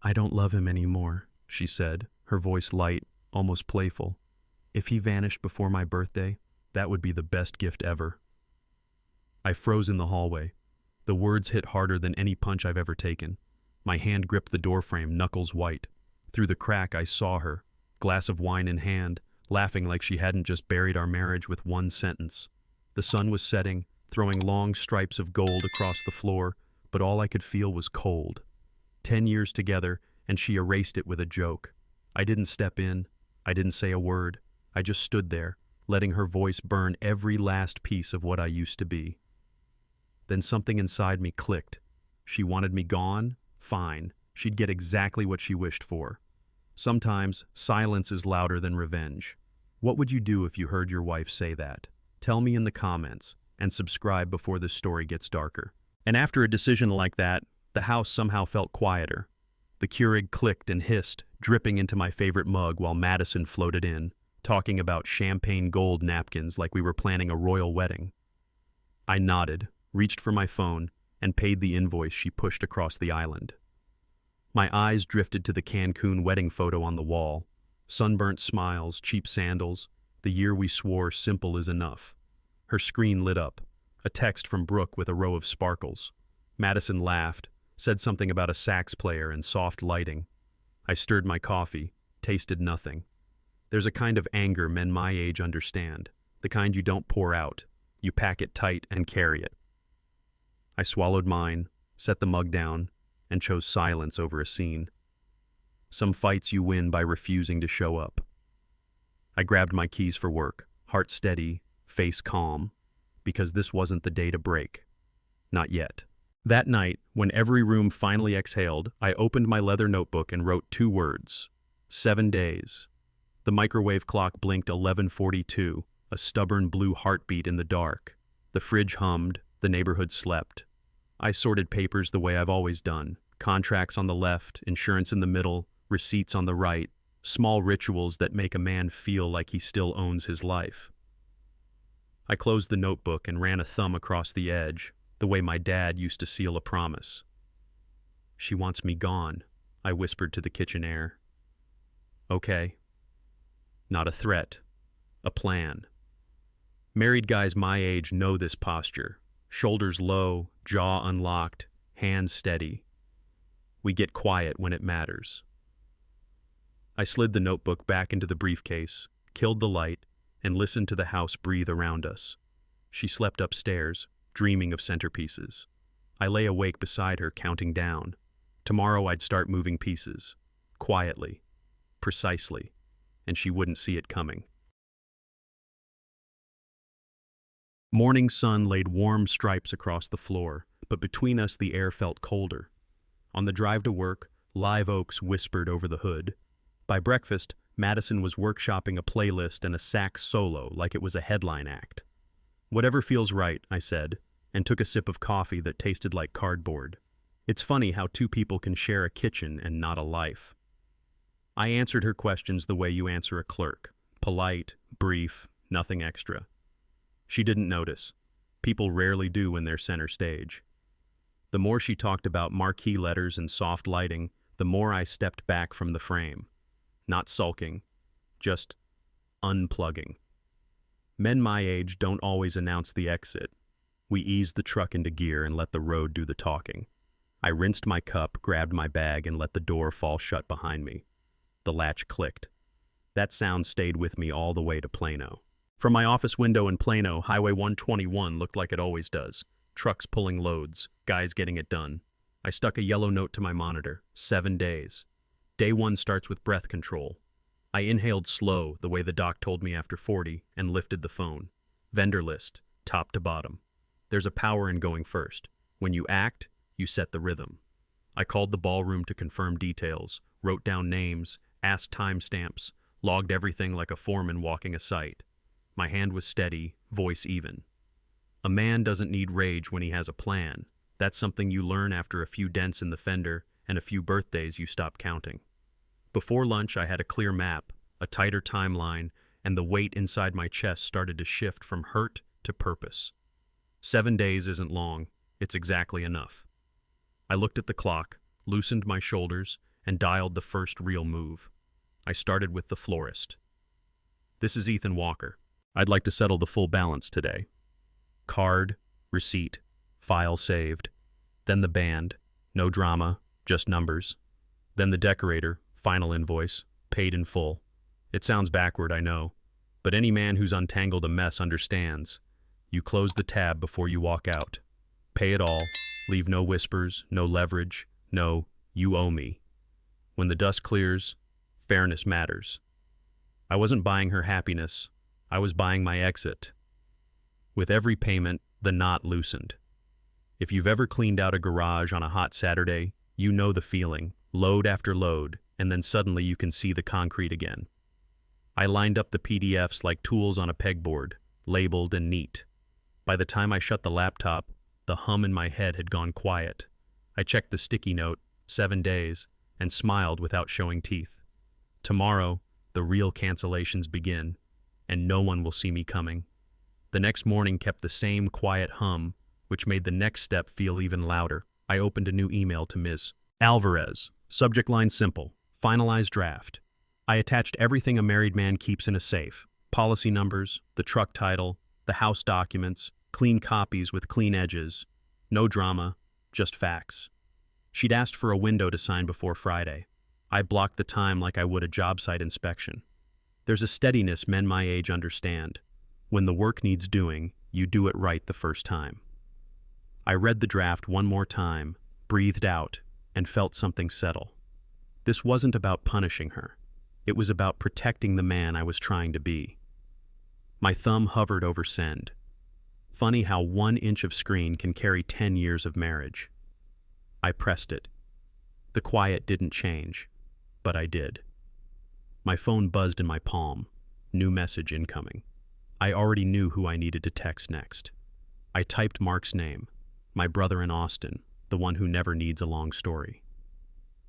I don't love him anymore, she said, her voice light, almost playful. If he vanished before my birthday, that would be the best gift ever. I froze in the hallway. The words hit harder than any punch I've ever taken. My hand gripped the doorframe, knuckles white. Through the crack, I saw her, glass of wine in hand, laughing like she hadn't just buried our marriage with one sentence. The sun was setting, throwing long stripes of gold across the floor, but all I could feel was cold. 10 years together, and she erased it with a joke. I didn't step in. I didn't say a word. I just stood there, letting her voice burn every last piece of what I used to be. Then something inside me clicked. She wanted me gone? Fine. She'd get exactly what she wished for. Sometimes, silence is louder than revenge. What would you do if you heard your wife say that? Tell me in the comments, and subscribe before this story gets darker. And after a decision like that, the house somehow felt quieter. The Keurig clicked and hissed, dripping into my favorite mug while Madison floated in, talking about champagne gold napkins like we were planning a royal wedding. I nodded, reached for my phone, and paid the invoice she pushed across the island. My eyes drifted to the Cancun wedding photo on the wall. Sunburnt smiles, cheap sandals, the year we swore simple is enough. Her screen lit up, a text from Brooke with a row of sparkles. Madison laughed, said something about a sax player and soft lighting. I stirred my coffee, tasted nothing. There's a kind of anger men my age understand, the kind you don't pour out. You pack it tight and carry it. I swallowed mine, set the mug down, and chose silence over a scene. Some fights you win by refusing to show up. I grabbed my keys for work, heart steady, face calm, because this wasn't the day to break. Not yet. That night, when every room finally exhaled, I opened my leather notebook and wrote 2 words. 7 days. The microwave clock blinked 11:42, a stubborn blue heartbeat in the dark. The fridge hummed, the neighborhood slept. I sorted papers the way I've always done. Contracts on the left, insurance in the middle, receipts on the right, small rituals that make a man feel like he still owns his life. I closed the notebook and ran a thumb across the edge, the way my dad used to seal a promise. She wants me gone, I whispered to the kitchen air. Okay. Not a threat, a plan. Married guys my age know this posture. Shoulders low, jaw unlocked, hands steady. We get quiet when it matters. I slid the notebook back into the briefcase, killed the light, and listened to the house breathe around us. She slept upstairs, dreaming of centerpieces. I lay awake beside her, counting down. Tomorrow I'd start moving pieces. Quietly. Precisely. And she wouldn't see it coming. Morning sun laid warm stripes across the floor, but between us the air felt colder. On the drive to work, live oaks whispered over the hood. By breakfast, Madison was workshopping a playlist and a sax solo like it was a headline act. Whatever feels right, I said, and took a sip of coffee that tasted like cardboard. It's funny how 2 people can share a kitchen and not a life. I answered her questions the way you answer a clerk. Polite, brief, nothing extra. She didn't notice. People rarely do when they're center stage. The more she talked about marquee letters and soft lighting, the more I stepped back from the frame. Not sulking, just unplugging. Men my age don't always announce the exit. We eased the truck into gear and let the road do the talking. I rinsed my cup, grabbed my bag, and let the door fall shut behind me. The latch clicked. That sound stayed with me all the way to Plano. From my office window in Plano, Highway 121 looked like it always does. Trucks pulling loads, guys getting it done. I stuck a yellow note to my monitor. 7 days. Day 1 starts with breath control. I inhaled slow, the way the doc told me after 40, and lifted the phone. Vendor list, top to bottom. There's a power in going first. When you act, you set the rhythm. I called the ballroom to confirm details, wrote down names, asked timestamps, logged everything like a foreman walking a site. My hand was steady, voice even. A man doesn't need rage when he has a plan. That's something you learn after a few dents in the fender and a few birthdays you stop counting. Before lunch, I had a clear map, a tighter timeline, and the weight inside my chest started to shift from hurt to purpose. 7 days isn't long. It's exactly enough. I looked at the clock, loosened my shoulders, and dialed the first real move. I started with the florist. "This is Ethan Walker. I'd like to settle the full balance today." Card, receipt, file saved. Then the band, no drama, just numbers. Then the decorator, final invoice, paid in full. It sounds backward, I know, but any man who's untangled a mess understands. You close the tab before you walk out. Pay it all, leave no whispers, no leverage, no, "you owe me." When the dust clears, fairness matters. I wasn't buying her happiness, I was buying my exit. With every payment, the knot loosened. If you've ever cleaned out a garage on a hot Saturday, you know the feeling, load after load, and then suddenly you can see the concrete again. I lined up the PDFs like tools on a pegboard, labeled and neat. By the time I shut the laptop, the hum in my head had gone quiet. I checked the sticky note, 7 days, and smiled without showing teeth. Tomorrow, the real cancellations begin, and no one will see me coming. The next morning kept the same quiet hum, which made the next step feel even louder. I opened a new email to Ms. Alvarez. Subject line simple, finalized draft. I attached everything a married man keeps in a safe. Policy numbers, the truck title, the house documents, clean copies with clean edges. No drama, just facts. She'd asked for a window to sign before Friday. I blocked the time like I would a job site inspection. There's a steadiness men my age understand. When the work needs doing, you do it right the first time. I read the draft one more time, breathed out, and felt something settle. This wasn't about punishing her. It was about protecting the man I was trying to be. My thumb hovered over send. Funny how 1 inch of screen can carry 10 years of marriage. I pressed it. The quiet didn't change, but I did. My phone buzzed in my palm. New message incoming. I already knew who I needed to text next. I typed Mark's name, my brother in Austin, the one who never needs a long story.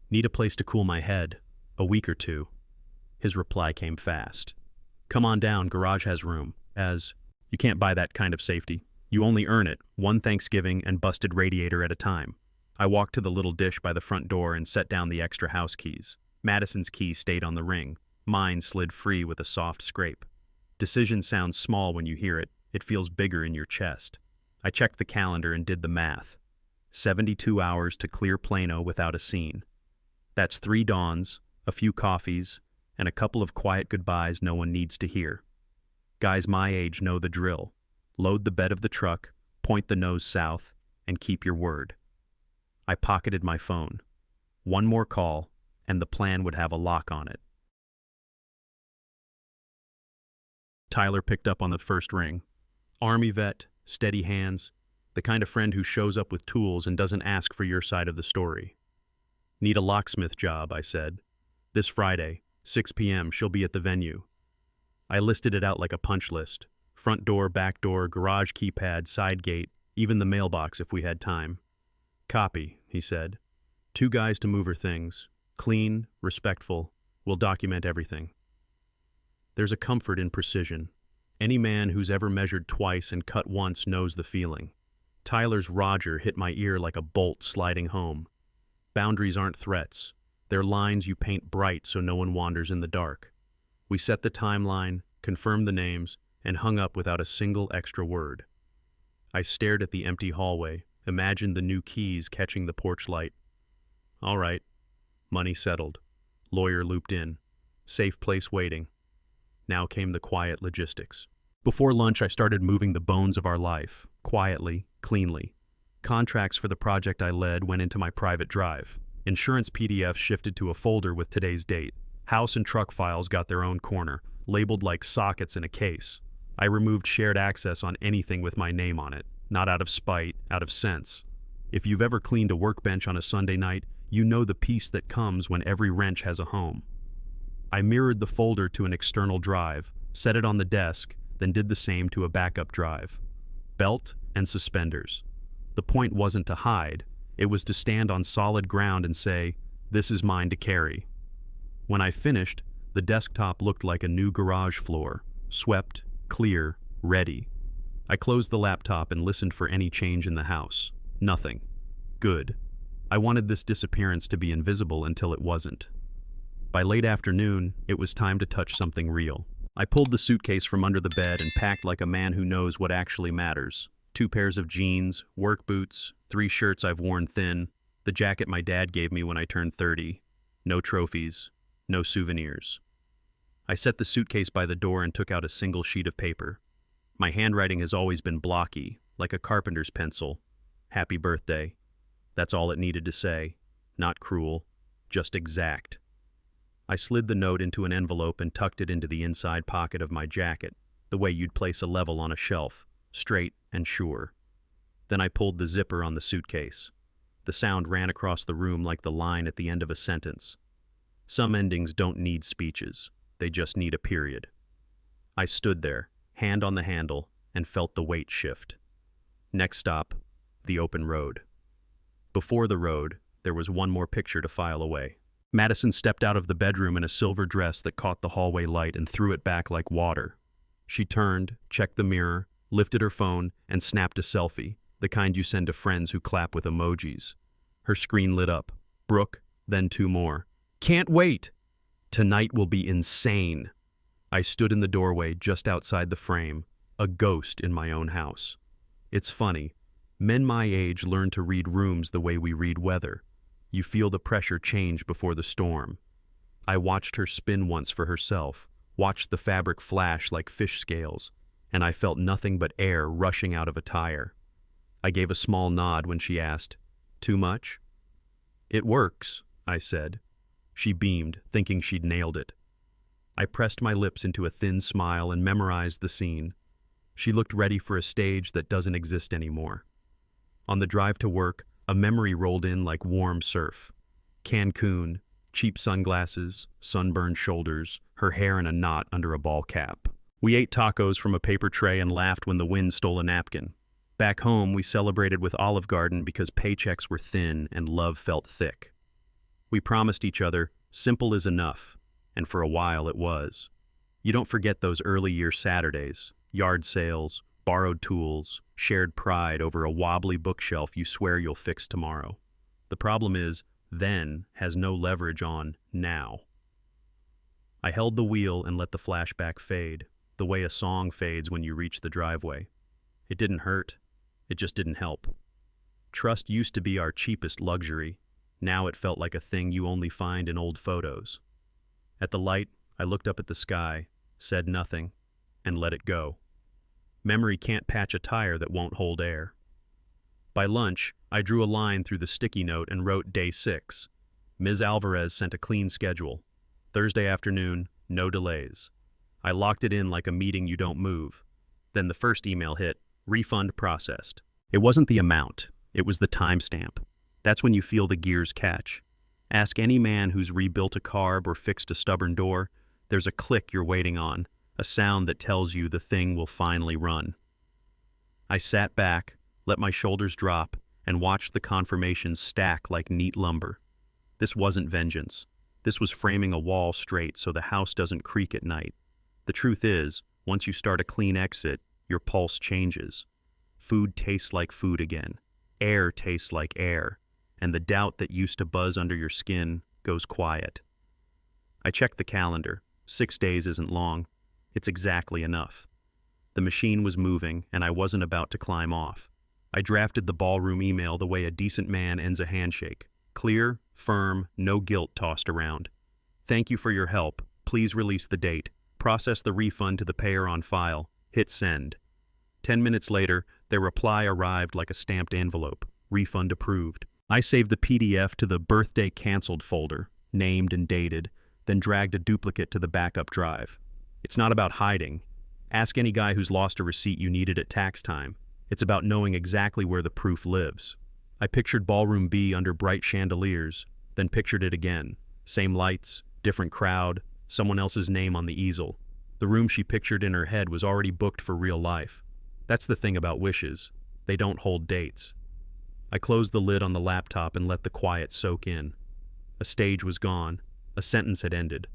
"Need a place to cool my head, a week or two." His reply came fast. "Come on down, garage has room." You can't buy that kind of safety. You only earn it, one Thanksgiving and busted radiator at a time." I walked to the little dish by the front door and set down the extra house keys. Madison's key stayed on the ring. Mine slid free with a soft scrape. Decision sounds small when you hear it. It feels bigger in your chest. I checked the calendar and did the math. 72 hours to clear Plano without a scene. That's 3 dawns, a few coffees, and a couple of quiet goodbyes no one needs to hear. Guys my age know the drill. Load the bed of the truck, point the nose south, and keep your word. I pocketed my phone. One more call, and the plan would have a lock on it. Tyler picked up on the first ring. Army vet, steady hands, the kind of friend who shows up with tools and doesn't ask for your side of the story. "Need a locksmith job," I said. "This Friday, 6 p.m., she'll be at the venue." I listed it out like a punch list. Front door, back door, garage keypad, side gate, even the mailbox if we had time. "Copy," he said. 2 guys to move her things. Clean, respectful. We'll document everything. There's a comfort in precision. Any man who's ever measured twice and cut once knows the feeling. Tyler's Roger hit my ear like a bolt sliding home. Boundaries aren't threats. They're lines you paint bright so no one wanders in the dark. We set the timeline, confirmed the names, and hung up without a single extra word. I stared at the empty hallway, imagined the new keys catching the porch light. All right. Money settled. Lawyer looped in. Safe place waiting. Now came the quiet logistics. Before lunch, I started moving the bones of our life, quietly, cleanly. Contracts for the project I led went into my private drive. Insurance PDFs shifted to a folder with today's date. House and truck files got their own corner, labeled like sockets in a case. I removed shared access on anything with my name on it, not out of spite, out of sense. If you've ever cleaned a workbench on a Sunday night, you know the peace that comes when every wrench has a home. I mirrored the folder to an external drive, set it on the desk, then did the same to a backup drive. Belt and suspenders. The point wasn't to hide, it was to stand on solid ground and say, "This is mine to carry." When I finished, the desktop looked like a new garage floor, swept, clear, ready. I closed the laptop and listened for any change in the house. Nothing. Good. I wanted this disappearance to be invisible until it wasn't. By late afternoon, it was time to touch something real. I pulled the suitcase from under the bed and packed like a man who knows what actually matters. 2 pairs of jeans, work boots, 3 shirts I've worn thin, the jacket my dad gave me when I turned 30. No trophies, no souvenirs. I set the suitcase by the door and took out a single sheet of paper. My handwriting has always been blocky, like a carpenter's pencil. Happy birthday. That's all it needed to say. Not cruel, just exact. I slid the note into an envelope and tucked it into the inside pocket of my jacket, the way you'd place a level on a shelf, straight and sure. Then I pulled the zipper on the suitcase. The sound ran across the room like the line at the end of a sentence. Some endings don't need speeches, they just need a period. I stood there, hand on the handle, and felt the weight shift. Next stop, the open road. Before the road, there was one more picture to file away. Madison stepped out of the bedroom in a silver dress that caught the hallway light and threw it back like water. She turned, checked the mirror, lifted her phone, and snapped a selfie, the kind you send to friends who clap with emojis. Her screen lit up. Brooke, then 2 more. Can't wait! Tonight will be insane. I stood in the doorway just outside the frame, a ghost in my own house. It's funny. Men my age learn to read rooms the way we read weather. You feel the pressure change before the storm. I watched her spin once for herself, watched the fabric flash like fish scales, and I felt nothing but air rushing out of a tire. I gave a small nod when she asked, "Too much?" "It works," I said. She beamed, thinking she'd nailed it. I pressed my lips into a thin smile and memorized the scene. She looked ready for a stage that doesn't exist anymore. On the drive to work, a memory rolled in like warm surf. Cancun, cheap sunglasses, sunburned shoulders, her hair in a knot under a ball cap. We ate tacos from a paper tray and laughed when the wind stole a napkin. Back home, we celebrated with Olive Garden because paychecks were thin and love felt thick. We promised each other, simple is enough, and for a while it was. You don't forget those early year Saturdays, yard sales, borrowed tools, shared pride over a wobbly bookshelf you swear you'll fix tomorrow. The problem is, then has no leverage on now. I held the wheel and let the flashback fade, the way a song fades when you reach the driveway. It didn't hurt. It just didn't help. Trust used to be our cheapest luxury. Now it felt like a thing you only find in old photos. At the light, I looked up at the sky, said nothing, and let it go. Memory can't patch a tire that won't hold air. By lunch, I drew a line through the sticky note and wrote day 6. Ms. Alvarez sent a clean schedule. Thursday afternoon, no delays. I locked it in like a meeting you don't move. Then the first email hit, refund processed. It wasn't the amount, it was the timestamp. That's when you feel the gears catch. Ask any man who's rebuilt a carb or fixed a stubborn door, there's a click you're waiting on, a sound that tells you the thing will finally run. I sat back, let my shoulders drop, and watched the confirmations stack like neat lumber. This wasn't vengeance. This was framing a wall straight so the house doesn't creak at night. The truth is, once you start a clean exit, your pulse changes. Food tastes like food again. Air tastes like air. And the doubt that used to buzz under your skin goes quiet. I checked the calendar. 6 days isn't long. It's exactly enough. The machine was moving, and I wasn't about to climb off. I drafted the ballroom email the way a decent man ends a handshake. Clear, firm, no guilt tossed around. Thank you for your help. Please release the date. Process the refund to the payer on file. Hit send. 10 minutes later, their reply arrived like a stamped envelope. Refund approved. I saved the PDF to the birthday canceled folder, named and dated, then dragged a duplicate to the backup drive. It's not about hiding. Ask any guy who's lost a receipt you needed at tax time. It's about knowing exactly where the proof lives. I pictured Ballroom B under bright chandeliers, then pictured it again. Same lights, different crowd, someone else's name on the easel. The room she pictured in her head was already booked for real life. That's the thing about wishes. They don't hold dates. I closed the lid on the laptop and let the quiet soak in. A stage was gone. A sentence had ended.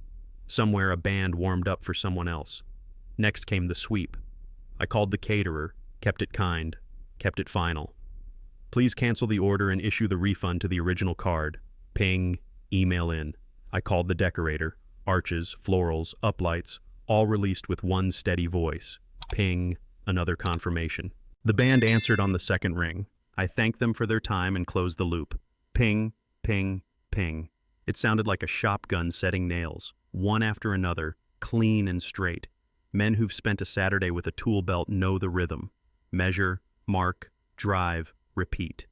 Somewhere a band warmed up for someone else. Next came the sweep. I called the caterer, kept it kind, kept it final. Please cancel the order and issue the refund to the original card. Ping, email in. I called the decorator. Arches, florals, uplights, all released with one steady voice. Ping, another confirmation. The band answered on the second ring. I thanked them for their time and closed the loop. Ping, ping, ping. It sounded like a shotgun setting nails, one after another, clean and straight. Men who've spent a Saturday with a tool belt know the rhythm. Measure, mark, drive, repeat.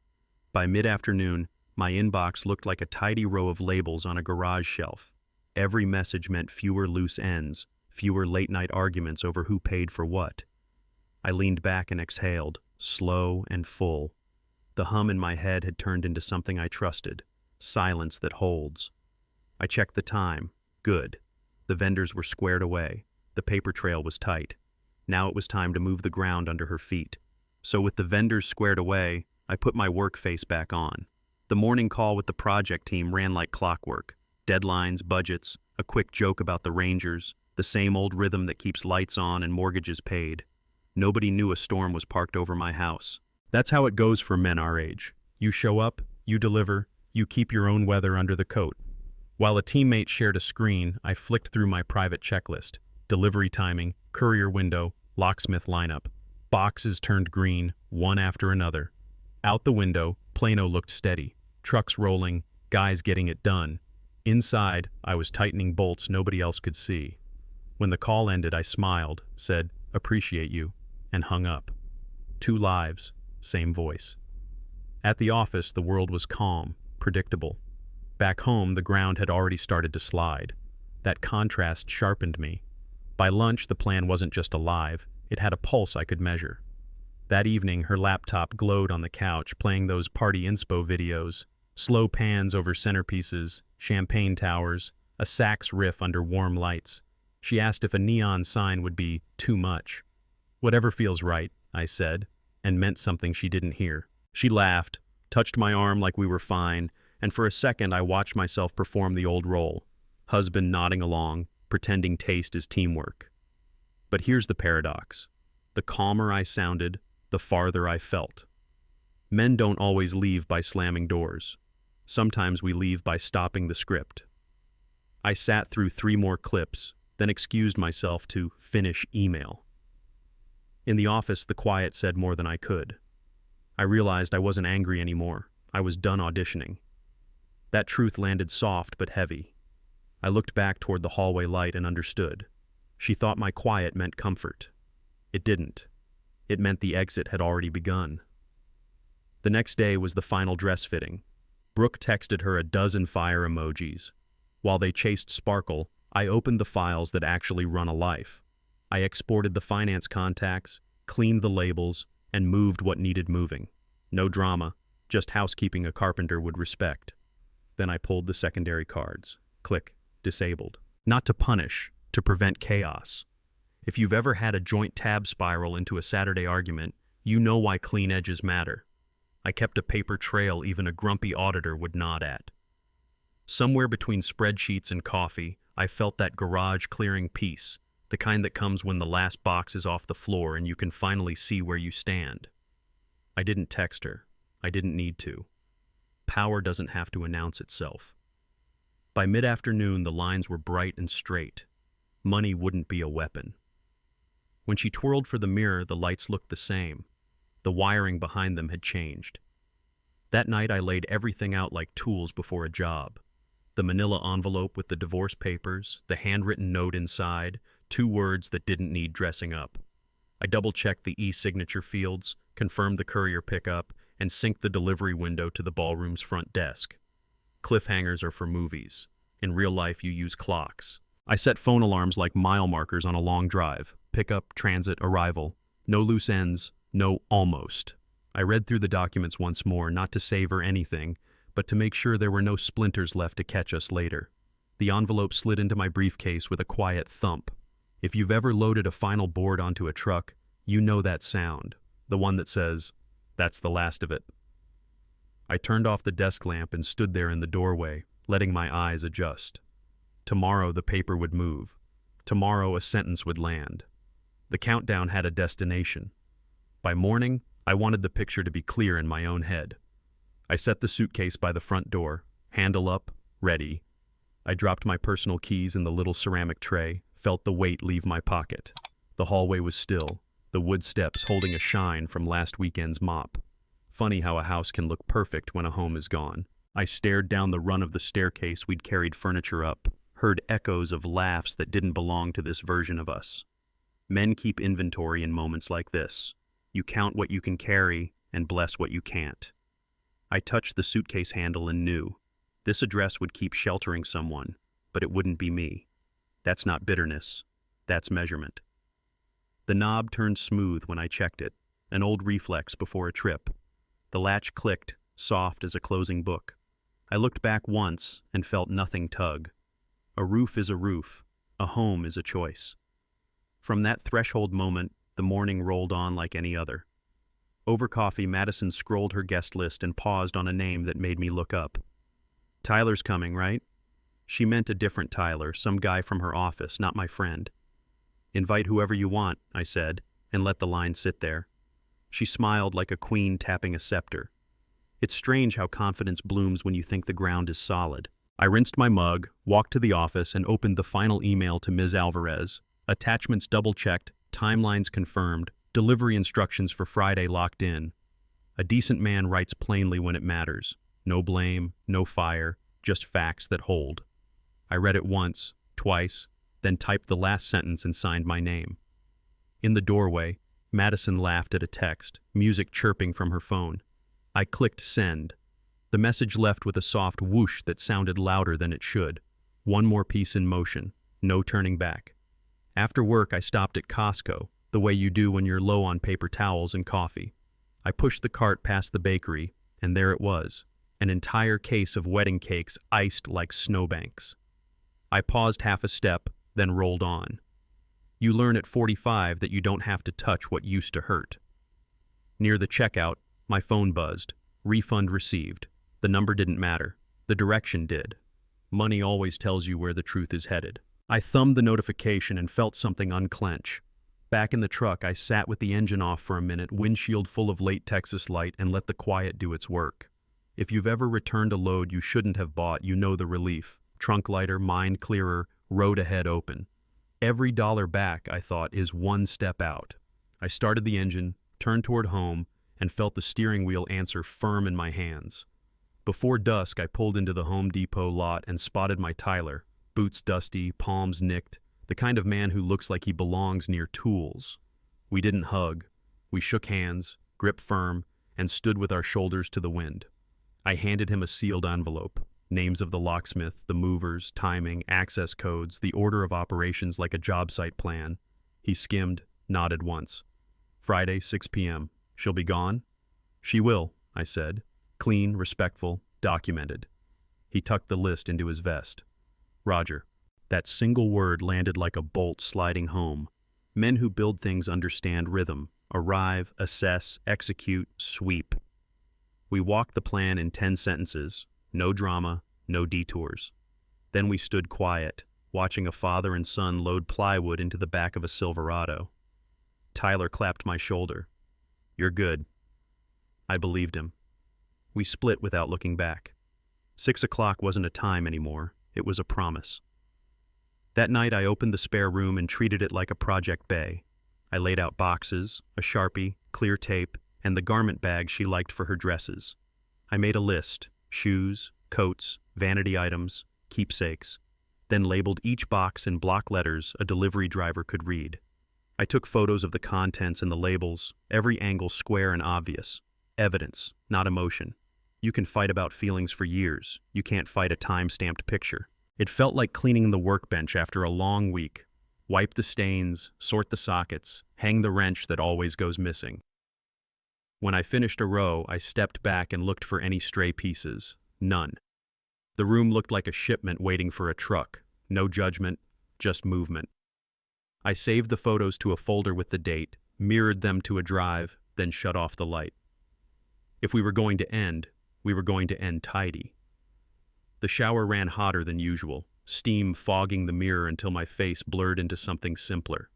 By mid-afternoon, my inbox looked like a tidy row of labels on a garage shelf. Every message meant fewer loose ends, fewer late-night arguments over who paid for what. I leaned back and exhaled, slow and full. The hum in my head had turned into something I trusted, silence that holds. I checked the time. Good. The vendors were squared away. The paper trail was tight. Now it was time to move the ground under her feet. So with the vendors squared away, I put my work face back on. The morning call with the project team ran like clockwork. Deadlines, budgets, a quick joke about the Rangers, the same old rhythm that keeps lights on and mortgages paid. Nobody knew a storm was parked over my house. That's how it goes for men our age. You show up, you deliver, you keep your own weather under the coat. While a teammate shared a screen, I flicked through my private checklist. Delivery timing, courier window, locksmith lineup. Boxes turned green, one after another. Out the window, Plano looked steady. Trucks rolling, guys getting it done. Inside, I was tightening bolts nobody else could see. When the call ended, I smiled, said, "Appreciate you," and hung up. 2 lives, same voice. At the office, the world was calm, predictable. Back home, the ground had already started to slide. That contrast sharpened me. By lunch, the plan wasn't just alive, it had a pulse I could measure. That evening, her laptop glowed on the couch, playing those party inspo videos, slow pans over centerpieces, champagne towers, a sax riff under warm lights. She asked if a neon sign would be too much. "Whatever feels right," I said, and meant something she didn't hear. She laughed, touched my arm like we were fine, and for a second I watched myself perform the old role. Husband nodding along, pretending taste is teamwork. But here's the paradox. The calmer I sounded, the farther I felt. Men don't always leave by slamming doors. Sometimes we leave by stopping the script. I sat through 3 more clips, then excused myself to finish email. In the office, the quiet said more than I could. I realized I wasn't angry anymore. I was done auditioning. That truth landed soft but heavy. I looked back toward the hallway light and understood. She thought my quiet meant comfort. It didn't. It meant the exit had already begun. The next day was the final dress fitting. Brooke texted her a dozen fire emojis. While they chased sparkle, I opened the files that actually run a life. I exported the finance contacts, cleaned the labels, and moved what needed moving. No drama, just housekeeping a carpenter would respect. Then I pulled the secondary cards. Click, disabled. Not to punish, to prevent chaos. If you've ever had a joint tab spiral into a Saturday argument, you know why clean edges matter. I kept a paper trail even a grumpy auditor would nod at. Somewhere between spreadsheets and coffee, I felt that garage-clearing peace, the kind that comes when the last box is off the floor and you can finally see where you stand. I didn't text her. I didn't need to. Power doesn't have to announce itself. By mid-afternoon, the lines were bright and straight. Money wouldn't be a weapon. When she twirled for the mirror, the lights looked the same. The wiring behind them had changed. That night, I laid everything out like tools before a job. The manila envelope with the divorce papers, the handwritten note inside, 2 words that didn't need dressing up. I double-checked the e-signature fields, confirmed the courier pickup, and synced the delivery window to the ballroom's front desk. Cliffhangers are for movies. In real life, you use clocks. I set phone alarms like mile markers on a long drive. Pickup, transit, arrival. No loose ends, no almost. I read through the documents once more, not to savor anything, but to make sure there were no splinters left to catch us later. The envelope slid into my briefcase with a quiet thump. If you've ever loaded a final board onto a truck, you know that sound, the one that says, "That's the last of it." I turned off the desk lamp and stood there in the doorway, letting my eyes adjust. Tomorrow the paper would move. Tomorrow a sentence would land. The countdown had a destination. By morning, I wanted the picture to be clear in my own head. I set the suitcase by the front door, handle up, ready. I dropped my personal keys in the little ceramic tray, felt the weight leave my pocket. The hallway was still, the wood steps holding a shine from last weekend's mop. Funny how a house can look perfect when a home is gone. I stared down the run of the staircase we'd carried furniture up, heard echoes of laughs that didn't belong to this version of us. Men keep inventory in moments like this. You count what you can carry and bless what you can't. I touched the suitcase handle and knew this address would keep sheltering someone, but it wouldn't be me. That's not bitterness. That's measurement. The knob turned smooth when I checked it, an old reflex before a trip. The latch clicked, soft as a closing book. I looked back once and felt nothing tug. A roof is a roof. A home is a choice. From that threshold moment, the morning rolled on like any other. Over coffee, Madison scrolled her guest list and paused on a name that made me look up. Tyler's coming, right? She meant a different Tyler, some guy from her office, not my friend. Invite whoever you want, I said, and let the line sit there. She smiled like a queen tapping a scepter. It's strange how confidence blooms when you think the ground is solid. I rinsed my mug, walked to the office, and opened the final email to Ms. Alvarez. Attachments double-checked, timelines confirmed, delivery instructions for Friday locked in. A decent man writes plainly when it matters. No blame, no fire, just facts that hold. I read it once, twice, then typed the last sentence and signed my name. In the doorway, Madison laughed at a text, music chirping from her phone. I clicked send. The message left with a soft whoosh that sounded louder than it should. One more piece in motion, no turning back. After work, I stopped at Costco, the way you do when you're low on paper towels and coffee. I pushed the cart past the bakery, and there it was, an entire case of wedding cakes iced like snowbanks. I paused half a step, then rolled on. You learn at 45 that you don't have to touch what used to hurt. Near the checkout, my phone buzzed. Refund received. The number didn't matter. The direction did. Money always tells you where the truth is headed. I thumbed the notification and felt something unclench. Back in the truck, I sat with the engine off for a minute, windshield full of late Texas light, and let the quiet do its work. If you've ever returned a load you shouldn't have bought, you know the relief. Trunk lighter, mind clearer, road ahead open. Every dollar back, I thought, is one step out. I started the engine, turned toward home, and felt the steering wheel answer firm in my hands. Before dusk, I pulled into the Home Depot lot and spotted my Tyler, boots dusty, palms nicked, the kind of man who looks like he belongs near tools. We didn't hug. We shook hands, gripped firm, and stood with our shoulders to the wind. I handed him a sealed envelope. Names of the locksmith, the movers, timing, access codes, the order of operations like a job site plan. He skimmed, nodded once. Friday, 6 p.m. She'll be gone? She will, I said. Clean, respectful, documented. He tucked the list into his vest. Roger. That single word landed like a bolt sliding home. Men who build things understand rhythm. Arrive, assess, execute, sweep. We walked the plan in 10 sentences. No drama, no detours. Then we stood quiet, watching a father and son load plywood into the back of a Silverado. Tyler clapped my shoulder. You're good. I believed him. We split without looking back. 6 o'clock wasn't a time anymore. It was a promise. That night I opened the spare room and treated it like a project bay. I laid out boxes, a Sharpie, clear tape, and the garment bag she liked for her dresses. I made a list. Shoes, coats, vanity items, keepsakes, then labeled each box in block letters a delivery driver could read. I took photos of the contents and the labels, every angle square and obvious. Evidence, not emotion. You can fight about feelings for years. You can't fight a time-stamped picture. It felt like cleaning the workbench after a long week. Wipe the stains, sort the sockets, hang the wrench that always goes missing. When I finished a row, I stepped back and looked for any stray pieces. None. The room looked like a shipment waiting for a truck. No judgment, just movement. I saved the photos to a folder with the date, mirrored them to a drive, then shut off the light. If we were going to end tidy. The shower ran hotter than usual, steam fogging the mirror until my face blurred into something simpler.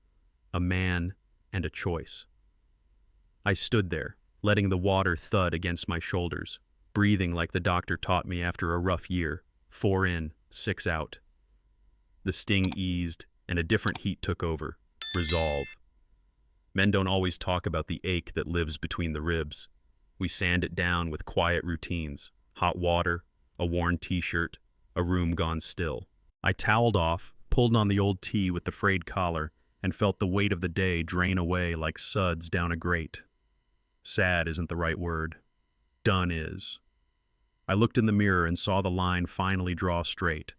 A man and a choice. I stood there, letting the water thud against my shoulders, breathing like the doctor taught me after a rough year, 4 in, 6 out. The sting eased, and a different heat took over, resolve. Men don't always talk about the ache that lives between the ribs. We sand it down with quiet routines, hot water, a worn t-shirt, a room gone still. I toweled off, pulled on the old tee with the frayed collar, and felt the weight of the day drain away like suds down a grate. Sad isn't the right word. Done is. I looked in the mirror and saw the line finally draw straight.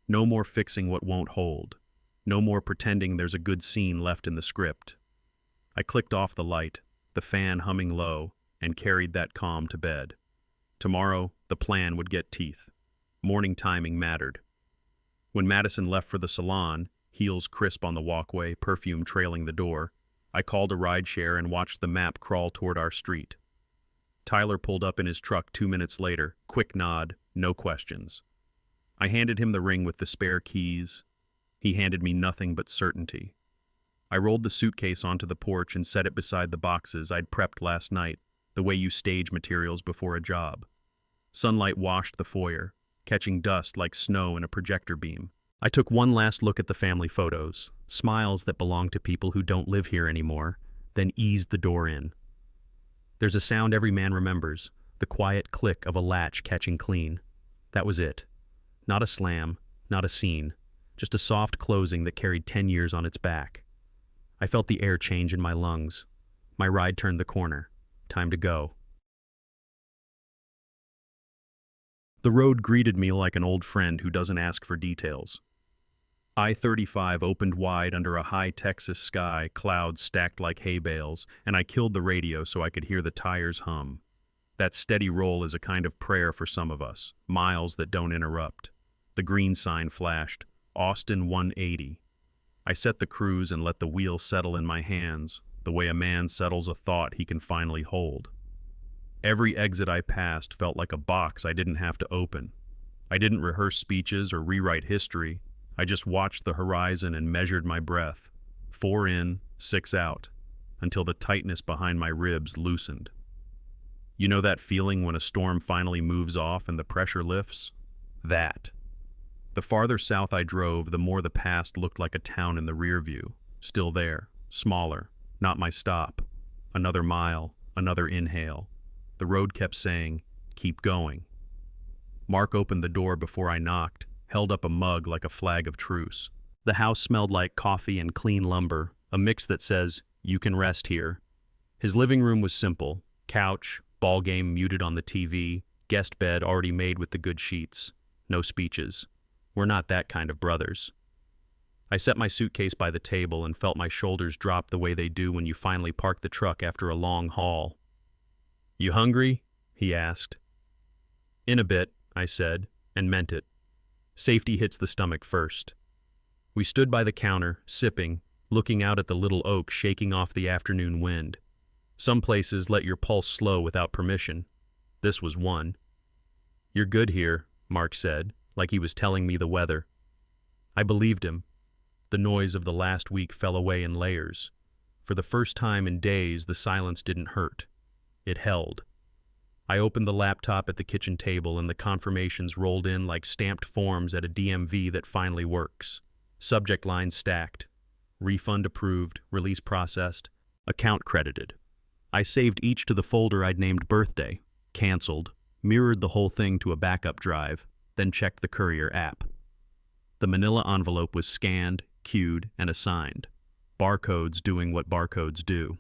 No more fixing what won't hold. No more pretending there's a good scene left in the script. I clicked off the light, the fan humming low, and carried that calm to bed. Tomorrow, the plan would get teeth. Morning timing mattered. When Madison left for the salon, heels crisp on the walkway, perfume trailing the door, I called a rideshare and watched the map crawl toward our street. Tyler pulled up in his truck 2 minutes later, quick nod, no questions. I handed him the ring with the spare keys. He handed me nothing but certainty. I rolled the suitcase onto the porch and set it beside the boxes I'd prepped last night, the way you stage materials before a job. Sunlight washed the foyer, catching dust like snow in a projector beam. I took one last look at the family photos, smiles that belong to people who don't live here anymore, then eased the door in. There's a sound every man remembers, the quiet click of a latch catching clean. That was it. Not a slam, not a scene, just a soft closing that carried 10 years on its back. I felt the air change in my lungs. My ride turned the corner. Time to go. The road greeted me like an old friend who doesn't ask for details. I-35 opened wide under a high Texas sky, clouds stacked like hay bales, and I killed the radio so I could hear the tires hum. That steady roll is a kind of prayer for some of us, miles that don't interrupt. The green sign flashed, Austin 180. I set the cruise and let the wheel settle in my hands, the way a man settles a thought he can finally hold. Every exit I passed felt like a box I didn't have to open. I didn't rehearse speeches or rewrite history. I just watched the horizon and measured my breath, 4 in, 6 out, until the tightness behind my ribs loosened. You know that feeling when a storm finally moves off and the pressure lifts? That. The farther south I drove, the more the past looked like a town in the rear view, still there, smaller, not my stop. Another mile, another inhale. The road kept saying, keep going. Mark opened the door before I knocked, held up a mug like a flag of truce. The house smelled like coffee and clean lumber, a mix that says, you can rest here. His living room was simple, couch, ball game muted on the TV, guest bed already made with the good sheets. No speeches. We're not that kind of brothers. I set my suitcase by the table and felt my shoulders drop the way they do when you finally park the truck after a long haul. You hungry? He asked. In a bit, I said, and meant it. Safety hits the stomach first. We stood by the counter, sipping, looking out at the little oak shaking off the afternoon wind. Some places let your pulse slow without permission. This was one. You're good here, Mark said, like he was telling me the weather. I believed him. The noise of the last week fell away in layers. For the first time in days, the silence didn't hurt. It held. I opened the laptop at the kitchen table and the confirmations rolled in like stamped forms at a DMV that finally works. Subject lines stacked. Refund approved, release processed, account credited. I saved each to the folder I'd named birthday, canceled, mirrored the whole thing to a backup drive, then checked the courier app. The manila envelope was scanned, queued, and assigned. Barcodes doing what barcodes do.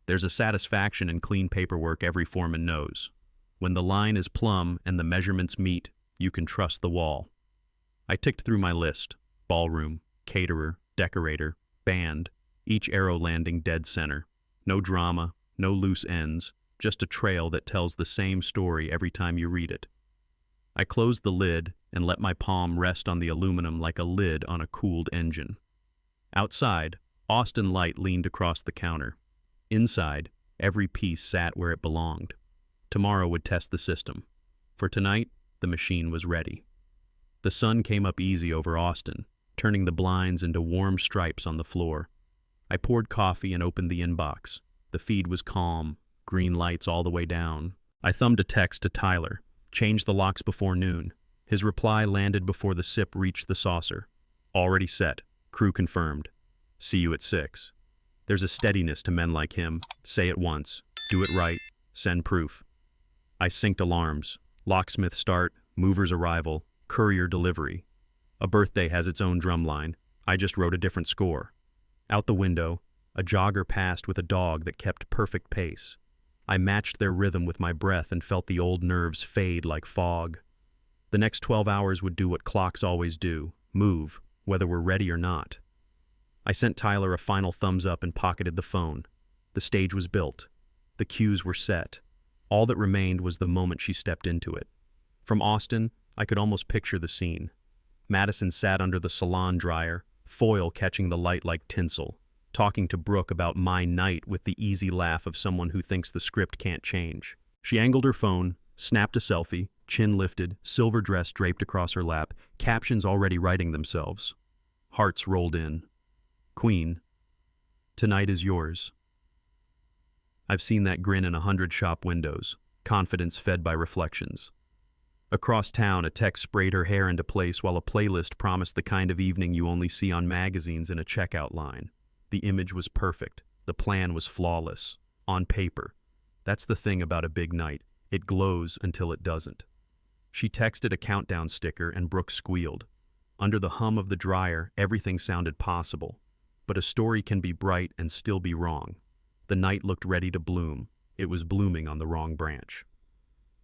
There's a satisfaction in clean paperwork every foreman knows. When the line is plumb and the measurements meet, you can trust the wall. I ticked through my list. Ballroom, caterer, decorator, band, each arrow landing dead center. No drama, no loose ends, just a trail that tells the same story every time you read it. I closed the lid and let my palm rest on the aluminum like a lid on a cooled engine. Outside, Austin Light leaned across the counter. Inside, every piece sat where it belonged. Tomorrow would test the system. For tonight, the machine was ready. The sun came up easy over Austin, turning the blinds into warm stripes on the floor. I poured coffee and opened the inbox. The feed was calm, green lights all the way down. I thumbed a text to Tyler. Change the locks before noon. His reply landed before the sip reached the saucer. Already set. Crew confirmed. See you at 6. There's a steadiness to men like him. Say it once. Do it right. Send proof. I synced alarms. Locksmith start, movers arrival, courier delivery. A birthday has its own drumline. I just wrote a different score. Out the window, a jogger passed with a dog that kept perfect pace. I matched their rhythm with my breath and felt the old nerves fade like fog. The next 12 hours would do what clocks always do, move, whether we're ready or not. I sent Tyler a final thumbs up and pocketed the phone. The stage was built. The cues were set. All that remained was the moment she stepped into it. From Austin, I could almost picture the scene. Madison sat under the salon dryer, foil catching the light like tinsel, talking to Brooke about my night with the easy laugh of someone who thinks the script can't change. She angled her phone, snapped a selfie, chin lifted, silver dress draped across her lap, captions already writing themselves. Hearts rolled in. Queen, tonight is yours. I've seen that grin in 100 shop windows, confidence fed by reflections. Across town, a tech sprayed her hair into place while a playlist promised the kind of evening you only see on magazines in a checkout line. The image was perfect. The plan was flawless. On paper. That's the thing about a big night. It glows until it doesn't. She texted a countdown sticker and Brooke squealed. Under the hum of the dryer, everything sounded possible. But a story can be bright and still be wrong. The night looked ready to bloom. It was blooming on the wrong branch.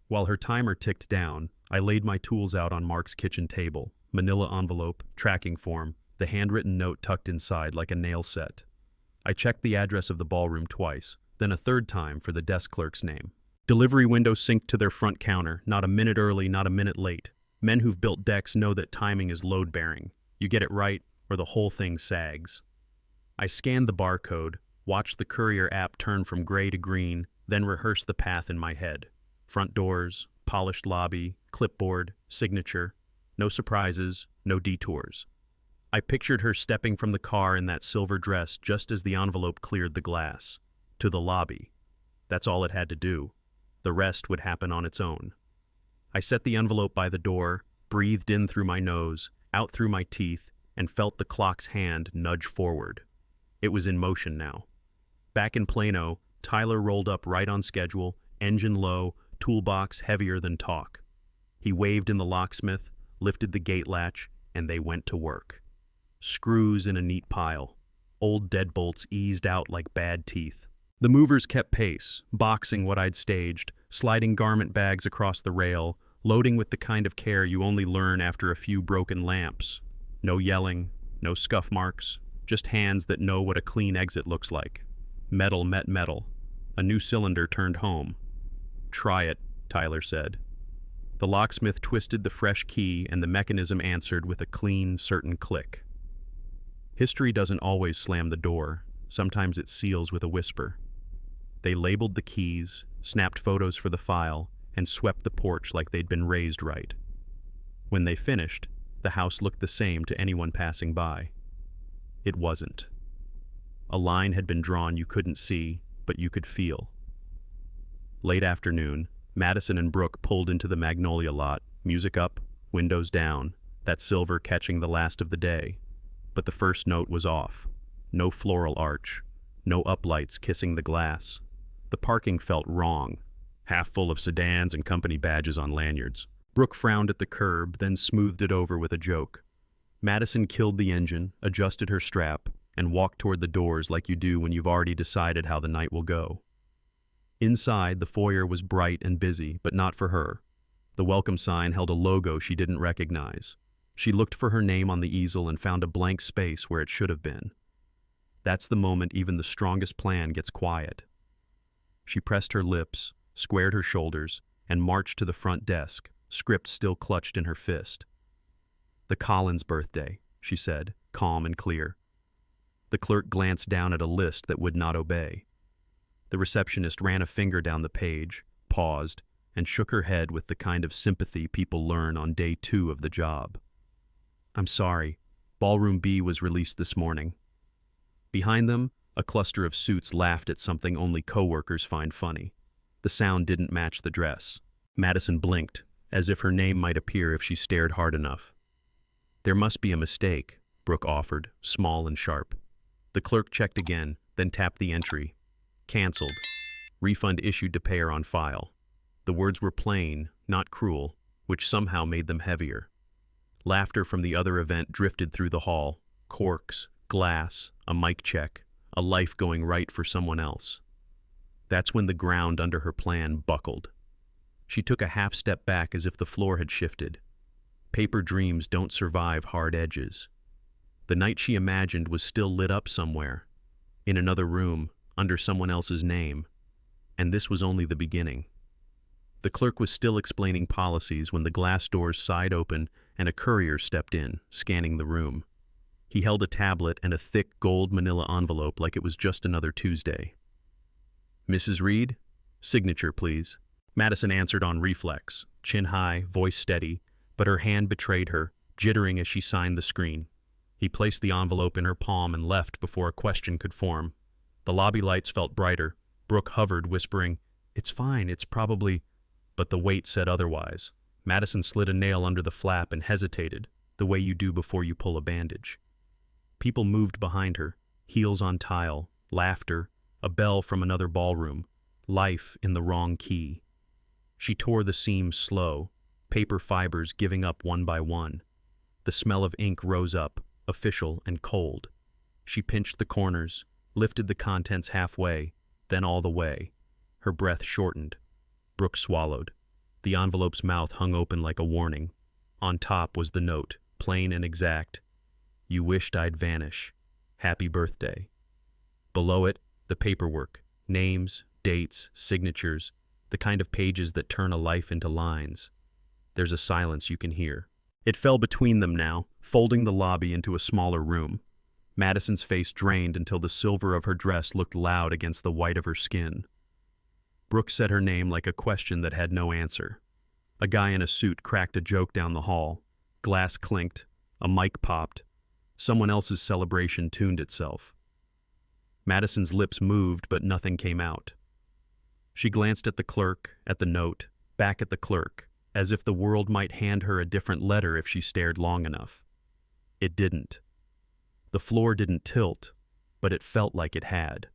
While her timer ticked down, I laid my tools out on Mark's kitchen table, manila envelope, tracking form, the handwritten note tucked inside like a nail set. I checked the address of the ballroom twice, then a third time for the desk clerk's name. Delivery windows synced to their front counter, not a minute early, not a minute late. Men who've built decks know that timing is load-bearing. You get it right, or the whole thing sags. I scanned the barcode, watched the courier app turn from gray to green, then rehearsed the path in my head. Front doors, polished lobby, clipboard, signature. No surprises, no detours. I pictured her stepping from the car in that silver dress just as the envelope cleared the glass. To the lobby. That's all it had to do. The rest would happen on its own. I set the envelope by the door, breathed in through my nose, out through my teeth, and felt the clock's hand nudge forward. It was in motion now. Back in Plano, Tyler rolled up right on schedule, engine low, toolbox heavier than talk. He waved in the locksmith, lifted the gate latch, and they went to work. Screws in a neat pile. Old deadbolts eased out like bad teeth. The movers kept pace, boxing what I'd staged, sliding garment bags across the rail, loading with the kind of care you only learn after a few broken lamps. No yelling, no scuff marks, just hands that know what a clean exit looks like. Metal met metal. A new cylinder turned home. Try it, Tyler said. The locksmith twisted the fresh key and the mechanism answered with a clean, certain click. History doesn't always slam the door. Sometimes it seals with a whisper. They labeled the keys, snapped photos for the file, and swept the porch like they'd been raised right. When they finished, the house looked the same to anyone passing by. It wasn't. A line had been drawn you couldn't see, but you could feel. Late afternoon, Madison and Brooke pulled into the Magnolia lot, music up, windows down, that silver catching the last of the day. But the first note was off. No floral arch, no uplights kissing the glass. The parking felt wrong, half full of sedans and company badges on lanyards. Brooke frowned at the curb, then smoothed it over with a joke. Madison killed the engine, adjusted her strap, and walked toward the doors like you do when you've already decided how the night will go. Inside, the foyer was bright and busy, but not for her. The welcome sign held a logo she didn't recognize. She looked for her name on the easel and found a blank space where it should have been. That's the moment even the strongest plan gets quiet. She pressed her lips, squared her shoulders, and marched to the front desk, script still clutched in her fist. "The Collins birthday," she said, calm and clear. The clerk glanced down at a list that would not obey. The receptionist ran a finger down the page, paused, and shook her head with the kind of sympathy people learn on day 2 of the job. "I'm sorry. Ballroom B was released this morning." Behind them, a cluster of suits laughed at something only coworkers find funny. The sound didn't match the dress. Madison blinked, as if her name might appear if she stared hard enough. "There must be a mistake," Brooke offered, small and sharp. The clerk checked again, then tapped the entry. "Cancelled. Refund issued to payer on file." The words were plain, not cruel, which somehow made them heavier. Laughter from the other event drifted through the hall. Corks, glass, a mic check, a life going right for someone else. That's when the ground under her plan buckled. She took a half step back as if the floor had shifted. Paper dreams don't survive hard edges. The night she imagined was still lit up somewhere, in another room, under someone else's name. And this was only the beginning. The clerk was still explaining policies when the glass doors sighed open and a courier stepped in, scanning the room. He held a tablet and a thick gold manila envelope like it was just another Tuesday. "Mrs. Reed? Signature, please." Madison answered on reflex, chin high, voice steady, but her hand betrayed her, jittering as she signed the screen. He placed the envelope in her palm and left before a question could form. The lobby lights felt brighter. Brooke hovered, whispering, "It's fine, it's probably—" But the weight said otherwise. Madison slid a nail under the flap and hesitated, the way you do before you pull a bandage. People moved behind her, heels on tile, laughter, a bell from another ballroom, life in the wrong key. She tore the seams slow, paper fibers giving up one by one. The smell of ink rose up, official and cold. She pinched the corners, lifted the contents halfway, then all the way. Her breath shortened. Brooke swallowed. The envelope's mouth hung open like a warning. On top was the note, plain and exact. "You wished I'd vanish. Happy birthday." Below it, the paperwork, names, dates, signatures, the kind of pages that turn a life into lines. There's a silence you can hear. It fell between them now, folding the lobby into a smaller room. Madison's face drained until the silver of her dress looked loud against the white of her skin. Brooke said her name like a question that had no answer. A guy in a suit cracked a joke down the hall. Glass clinked. A mic popped. Someone else's celebration tuned itself. Madison's lips moved, but nothing came out. She glanced at the clerk, at the note, back at the clerk, as if the world might hand her a different letter if she stared long enough. It didn't. The floor didn't tilt, but it felt like it had.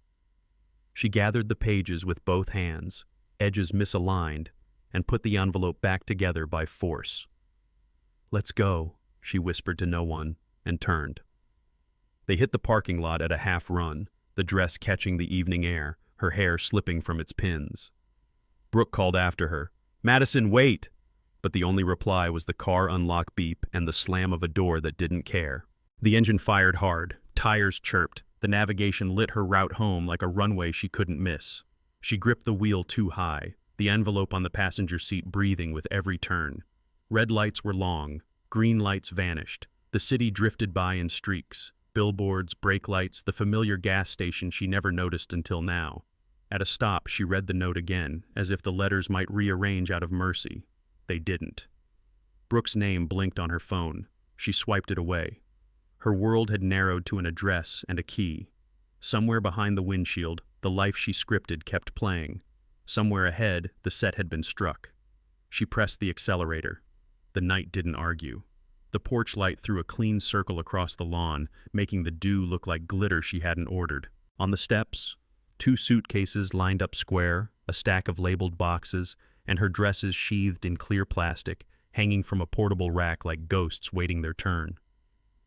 She gathered the pages with both hands, edges misaligned, and put the envelope back together by force. "Let's go," she whispered to no one, and turned. They hit the parking lot at a half run, the dress catching the evening air, her hair slipping from its pins. Brooke called after her, "Madison, wait!" But the only reply was the car unlock beep and the slam of a door that didn't care. The engine fired hard, tires chirped, the navigation lit her route home like a runway she couldn't miss. She gripped the wheel too high, the envelope on the passenger seat breathing with every turn. Red lights were long, green lights vanished. The city drifted by in streaks. Billboards, brake lights, the familiar gas station she never noticed until now. At a stop, she read the note again, as if the letters might rearrange out of mercy. They didn't. Brooke's name blinked on her phone. She swiped it away. Her world had narrowed to an address and a key. Somewhere behind the windshield, the life she scripted kept playing. Somewhere ahead, the set had been struck. She pressed the accelerator. The night didn't argue. The porch light threw a clean circle across the lawn, making the dew look like glitter she hadn't ordered. On the steps, 2 suitcases lined up square, a stack of labeled boxes, and her dresses sheathed in clear plastic, hanging from a portable rack like ghosts waiting their turn.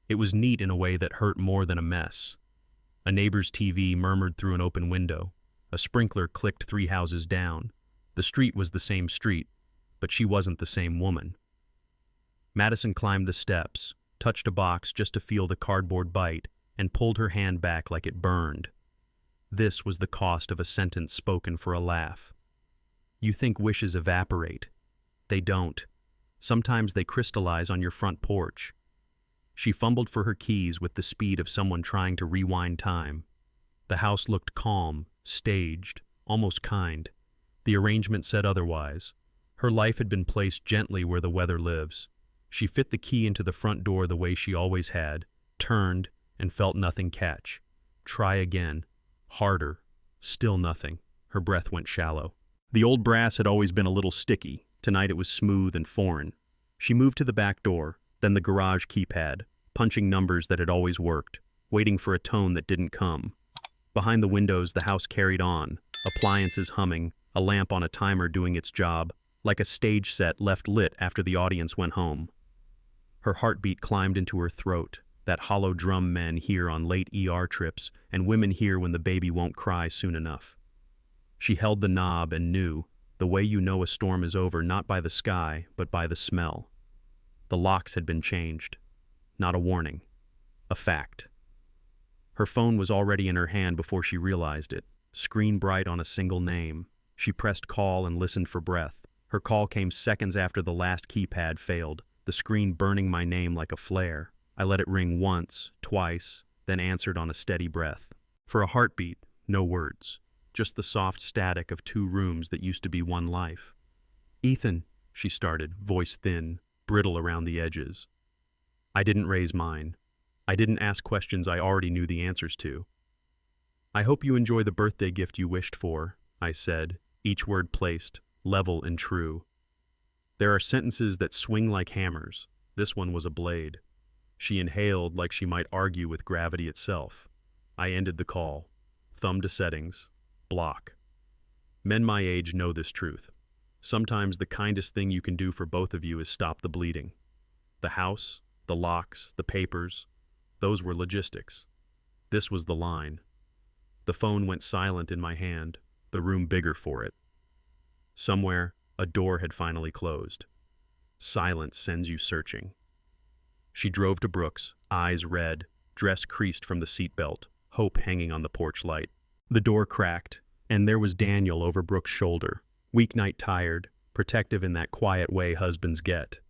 It was neat in a way that hurt more than a mess. A neighbor's TV murmured through an open window. A sprinkler clicked 3 houses down. The street was the same street, but she wasn't the same woman. Madison climbed the steps, touched a box just to feel the cardboard bite, and pulled her hand back like it burned. This was the cost of a sentence spoken for a laugh. You think wishes evaporate. They don't. Sometimes they crystallize on your front porch. She fumbled for her keys with the speed of someone trying to rewind time. The house looked calm, staged, almost kind. The arrangement said otherwise. Her life had been placed gently where the weather lives. She fit the key into the front door the way she always had, turned, and felt nothing catch. Try again. Harder. Still nothing. Her breath went shallow. The old brass had always been a little sticky. Tonight it was smooth and foreign. She moved to the back door, then the garage keypad, punching numbers that had always worked, waiting for a tone that didn't come. Behind the windows, the house carried on, appliances humming, a lamp on a timer doing its job, like a stage set left lit after the audience went home. Her heartbeat climbed into her throat, that hollow drum men hear on late ER trips and women hear when the baby won't cry soon enough. She held the knob and knew, the way you know a storm is over, not by the sky, but by the smell. The locks had been changed. Not a warning. A fact. Her phone was already in her hand before she realized it, screen bright on a single name. She pressed call and listened for breath. Her call came seconds after the last keypad failed, the screen burning my name like a flare. I let it ring once, twice, then answered on a steady breath. For a heartbeat, no words. Just the soft static of two rooms that used to be one life. "Ethan," she started, voice thin, brittle around the edges. I didn't raise mine. I didn't ask questions I already knew the answers to. "I hope you enjoy the birthday gift you wished for," I said, each word placed, level and true. There are sentences that swing like hammers. This one was a blade. She inhaled like she might argue with gravity itself. I ended the call. Thumb to settings. Block. Men my age know this truth. Sometimes the kindest thing you can do for both of you is stop the bleeding. The house, the locks, the papers, those were logistics. This was the line. The phone went silent in my hand, the room bigger for it. Somewhere, a door had finally closed. Silence sends you searching. She drove to Brooks, eyes red, dress creased from the seatbelt, hope hanging on the porch light. The door cracked, and there was Daniel over Brooks' shoulder, weeknight tired, protective in that quiet way husbands get.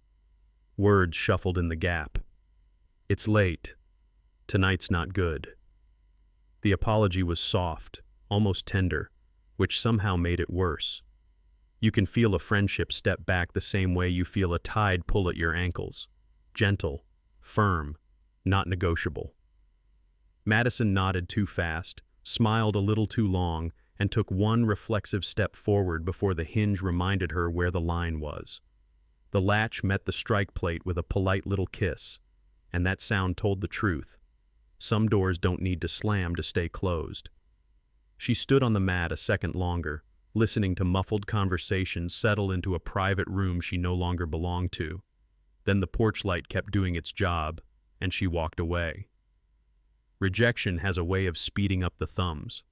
Words shuffled in the gap. "It's late. Tonight's not good." The apology was soft, almost tender, which somehow made it worse. You can feel a friendship step back the same way you feel a tide pull at your ankles. Gentle, firm, not negotiable. Madison nodded too fast, smiled a little too long, and took one reflexive step forward before the hinge reminded her where the line was. The latch met the strike plate with a polite little kiss, and that sound told the truth. Some doors don't need to slam to stay closed. She stood on the mat a second longer, listening to muffled conversations settle into a private room she no longer belonged to. Then the porch light kept doing its job, and she walked away. Rejection has a way of speeding up the thumbs.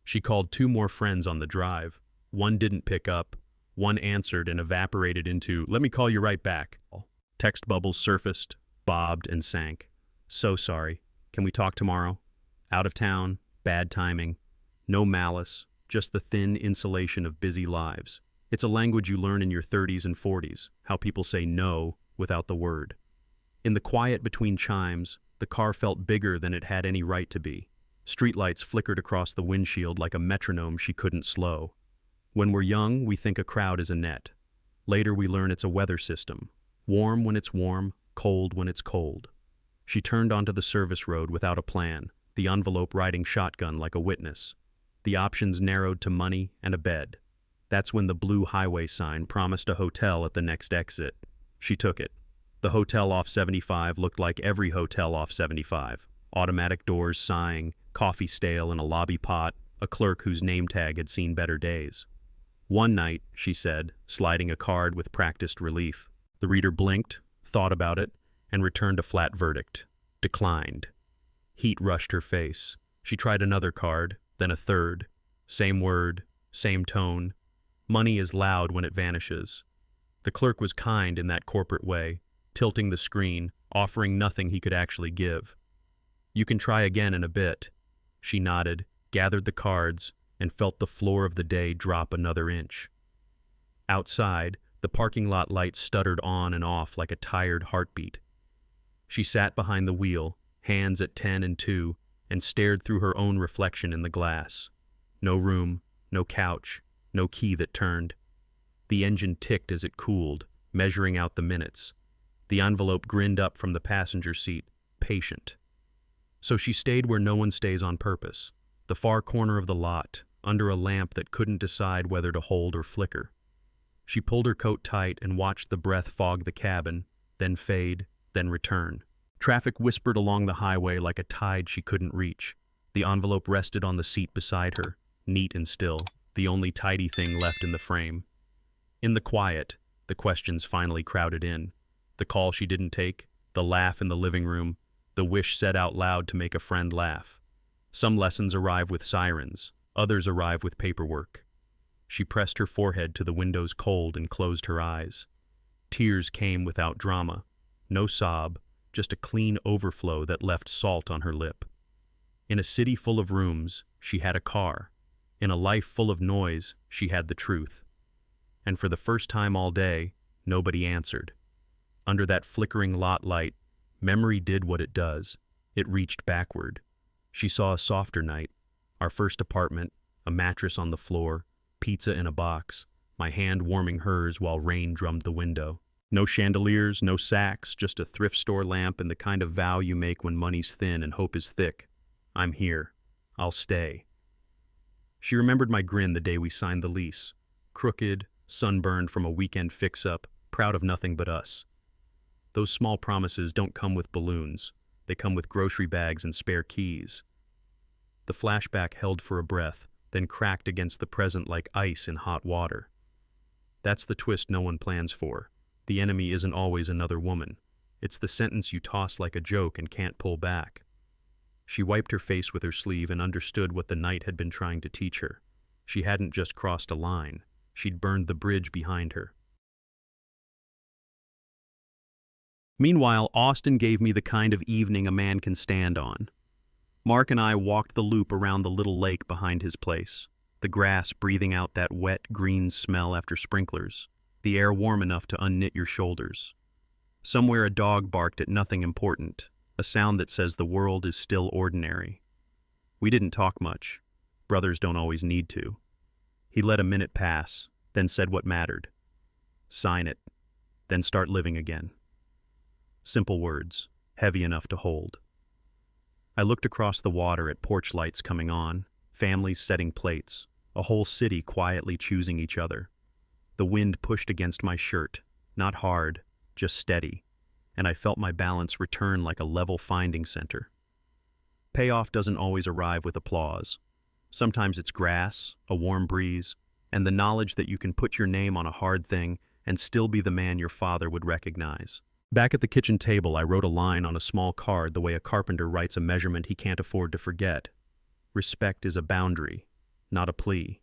She called two more friends on the drive. One didn't pick up. One answered and evaporated into, "Let me call you right back." Text bubbles surfaced, bobbed, and sank. "So sorry. Can we talk tomorrow? Out of town, bad timing. No malice, just the thin insulation of busy lives. It's a language you learn in your 30s and 40s, how people say no without the word." In the quiet between chimes, the car felt bigger than it had any right to be. Streetlights flickered across the windshield like a metronome she couldn't slow. When we're young, we think a crowd is a net. Later we learn it's a weather system. Warm when it's warm, cold when it's cold. She turned onto the service road without a plan, the envelope riding shotgun like a witness. The options narrowed to money and a bed. That's when the blue highway sign promised a hotel at the next exit. She took it. The hotel off 75 looked like every hotel off 75. Automatic doors sighing, coffee stale in a lobby pot, a clerk whose name tag had seen better days. "One night," she said, sliding a card with practiced relief. The reader blinked, thought about it, and returned a flat verdict. Declined. Heat rushed her face. She tried another card, then a third. Same word, same tone. Money is loud when it vanishes. The clerk was kind in that corporate way, tilting the screen, offering nothing he could actually give. "You can try again in a bit." She nodded, gathered the cards, and felt the floor of the day drop another inch. Outside, the parking lot lights stuttered on and off like a tired heartbeat. She sat behind the wheel, hands at 10 and 2, and stared through her own reflection in the glass. No room, no couch, no key that turned. The engine ticked as it cooled, measuring out the minutes. The envelope grinned up from the passenger seat, patient. So she stayed where no one stays on purpose, the far corner of the lot, under a lamp that couldn't decide whether to hold or flicker. She pulled her coat tight and watched the breath fog the cabin, then fade, then return. Traffic whispered along the highway like a tide she couldn't reach. The envelope rested on the seat beside her, neat and still, the only tidy thing left in the frame. In the quiet, the questions finally crowded in. The call she didn't take, the laugh in the living room, the wish said out loud to make a friend laugh. Some lessons arrive with sirens, others arrive with paperwork. She pressed her forehead to the window's cold and closed her eyes. Tears came without drama. No sob, just a clean overflow that left salt on her lip. In a city full of rooms, she had a car. In a life full of noise, she had the truth. And for the first time all day, nobody answered. Under that flickering lot light, memory did what it does. It reached backward. She saw a softer night, our first apartment, a mattress on the floor, pizza in a box, my hand warming hers while rain drummed the window. No chandeliers, no sacks, just a thrift store lamp and the kind of vow you make when money's thin and hope is thick. I'm here. I'll stay. She remembered my grin the day we signed the lease. Crooked, sunburned from a weekend fix-up, proud of nothing but us. Those small promises don't come with balloons. They come with grocery bags and spare keys. The flashback held for a breath, then cracked against the present like ice in hot water. That's the twist no one plans for. The enemy isn't always another woman. It's the sentence you toss like a joke and can't pull back. She wiped her face with her sleeve and understood what the night had been trying to teach her. She hadn't just crossed a line. She'd burned the bridge behind her. Meanwhile, Austin gave me the kind of evening a man can stand on. Mark and I walked the loop around the little lake behind his place, the grass breathing out that wet, green smell after sprinklers, the air warm enough to unknit your shoulders. Somewhere a dog barked at nothing important, a sound that says the world is still ordinary. We didn't talk much. Brothers don't always need to. He let a minute pass, then said what mattered. Sign it, then start living again. Simple words, heavy enough to hold. I looked across the water at porch lights coming on, families setting plates, a whole city quietly choosing each other. The wind pushed against my shirt, not hard, just steady, and I felt my balance return like a level finding center. Payoff doesn't always arrive with applause. Sometimes it's grass, a warm breeze, and the knowledge that you can put your name on a hard thing and still be the man your father would recognize. Back at the kitchen table, I wrote a line on a small card the way a carpenter writes a measurement he can't afford to forget. Respect is a boundary, not a plea.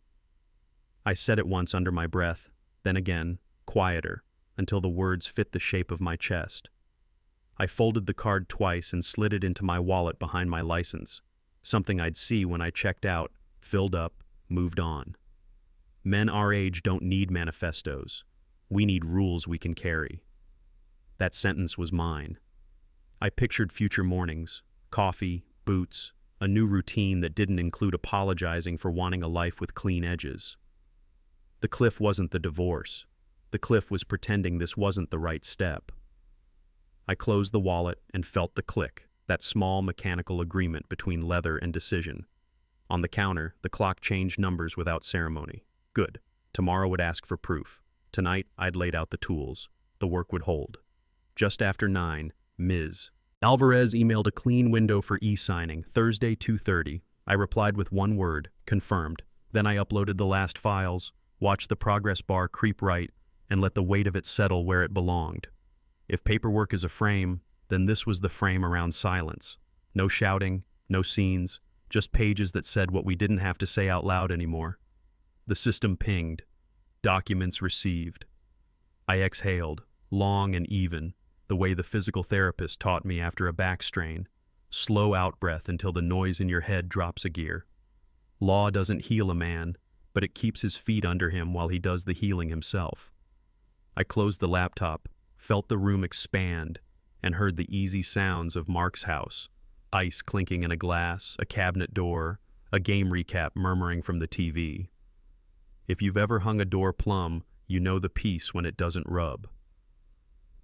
I said it once under my breath, then again, quieter, until the words fit the shape of my chest. I folded the card twice and slid it into my wallet behind my license, something I'd see when I checked out, filled up, moved on. Men our age don't need manifestos. We need rules we can carry. That sentence was mine. I pictured future mornings, coffee, boots, a new routine that didn't include apologizing for wanting a life with clean edges. The cliff wasn't the divorce. The cliff was pretending this wasn't the right step. I closed the wallet and felt the click, that small mechanical agreement between leather and decision. On the counter, the clock changed numbers without ceremony. Good. Tomorrow would ask for proof. Tonight, I'd laid out the tools. The work would hold. Just after 9, Ms. Alvarez emailed a clean window for e-signing, Thursday 2:30. I replied with one word, confirmed. Then I uploaded the last files, watched the progress bar creep right, and let the weight of it settle where it belonged. If paperwork is a frame, then this was the frame around silence. No shouting, no scenes, just pages that said what we didn't have to say out loud anymore. The system pinged. Documents received. I exhaled, long and even, the way the physical therapist taught me after a back strain. Slow out-breath until the noise in your head drops a gear. Law doesn't heal a man, but it keeps his feet under him while he does the healing himself. I closed the laptop, felt the room expand, and heard the easy sounds of Mark's house. Ice clinking in a glass, a cabinet door, a game recap murmuring from the TV. If you've ever hung a door plumb, you know the peace when it doesn't rub.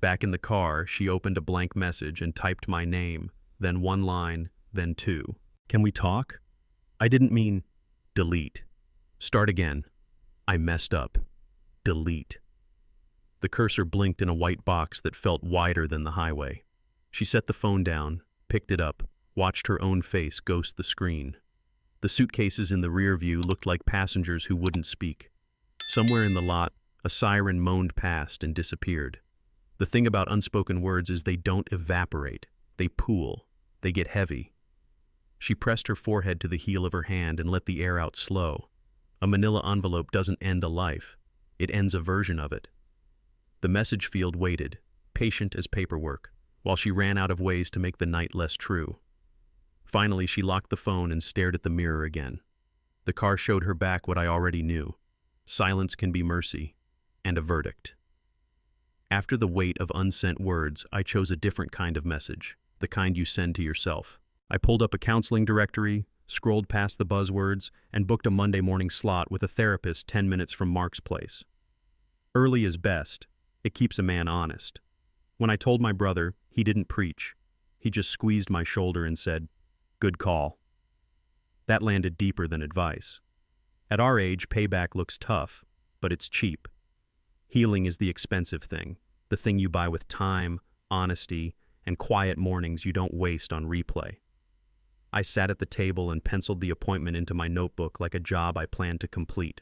Back in the car, she opened a blank message and typed my name, then one line, then two. Can we talk? I didn't mean delete. Start again. I messed up. Delete. The cursor blinked in a white box that felt wider than the highway. She set the phone down, picked it up, watched her own face ghost the screen. The suitcases in the rear view looked like passengers who wouldn't speak. Somewhere in the lot, a siren moaned past and disappeared. The thing about unspoken words is they don't evaporate. They pool. They get heavy. She pressed her forehead to the heel of her hand and let the air out slow. A manila envelope doesn't end a life. It ends a version of it. The message field waited, patient as paperwork, while she ran out of ways to make the night less true. Finally, she locked the phone and stared at the mirror again. The car showed her back what I already knew. Silence can be mercy, and a verdict. After the weight of unsent words, I chose a different kind of message, the kind you send to yourself. I pulled up a counseling directory, scrolled past the buzzwords, and booked a Monday morning slot with a therapist 10 minutes from Mark's place. Early is best. It keeps a man honest. When I told my brother, he didn't preach. He just squeezed my shoulder and said, "Good call." That landed deeper than advice. At our age, payback looks tough, but it's cheap. Healing is the expensive thing, the thing you buy with time, honesty, and quiet mornings you don't waste on replay. I sat at the table and penciled the appointment into my notebook like a job I planned to complete.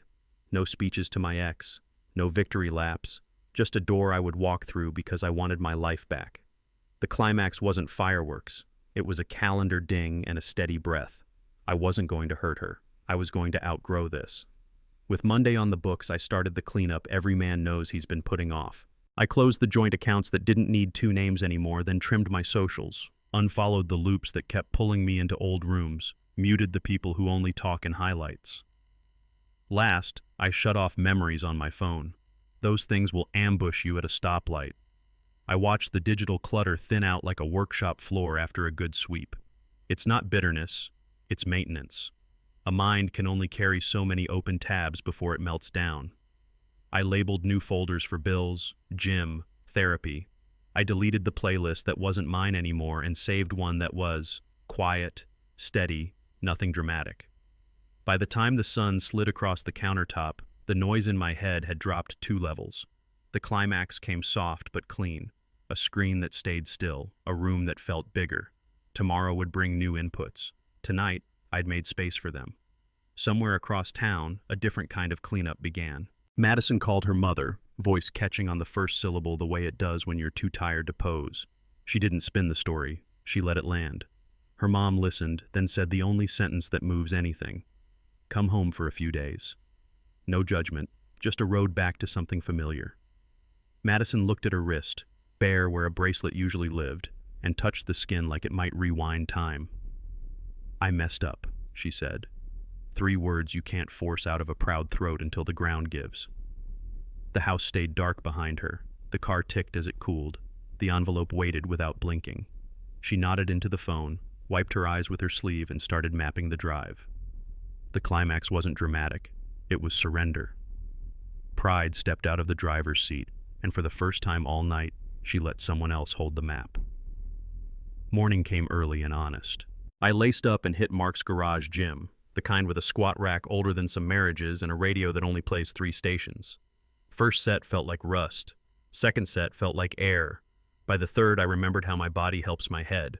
No speeches to my ex, no victory laps, just a door I would walk through because I wanted my life back. The climax wasn't fireworks. It was a calendar ding and a steady breath. I wasn't going to hurt her. I was going to outgrow this. With Monday on the books, I started the cleanup every man knows he's been putting off. I closed the joint accounts that didn't need 2 names anymore, then trimmed my socials, unfollowed the loops that kept pulling me into old rooms, muted the people who only talk in highlights. Last, I shut off memories on my phone. Those things will ambush you at a stoplight. I watched the digital clutter thin out like a workshop floor after a good sweep. It's not bitterness, it's maintenance. A mind can only carry so many open tabs before it melts down. I labeled new folders for bills, gym, therapy. I deleted the playlist that wasn't mine anymore and saved one that was quiet, steady, nothing dramatic. By the time the sun slid across the countertop, the noise in my head had dropped 2 levels. The climax came soft but clean. A screen that stayed still, a room that felt bigger. Tomorrow would bring new inputs. Tonight, I'd made space for them. Somewhere across town, a different kind of cleanup began. Madison called her mother, voice catching on the first syllable the way it does when you're too tired to pose. She didn't spin the story. She let it land. Her mom listened, then said the only sentence that moves anything. Come home for a few days. No judgment, just a road back to something familiar. Madison looked at her wrist, bare where a bracelet usually lived, and touched the skin like it might rewind time. I messed up, she said. 3 words you can't force out of a proud throat until the ground gives. The house stayed dark behind her. The car ticked as it cooled. The envelope waited without blinking. She nodded into the phone, wiped her eyes with her sleeve, and started mapping the drive. The climax wasn't dramatic. It was surrender. Pride stepped out of the driver's seat, and for the first time all night, she let someone else hold the map. Morning came early and honest. I laced up and hit Mark's garage gym, the kind with a squat rack older than some marriages and a radio that only plays 3 stations. First set felt like rust. Second set felt like air. By the third, I remembered how my body helps my head.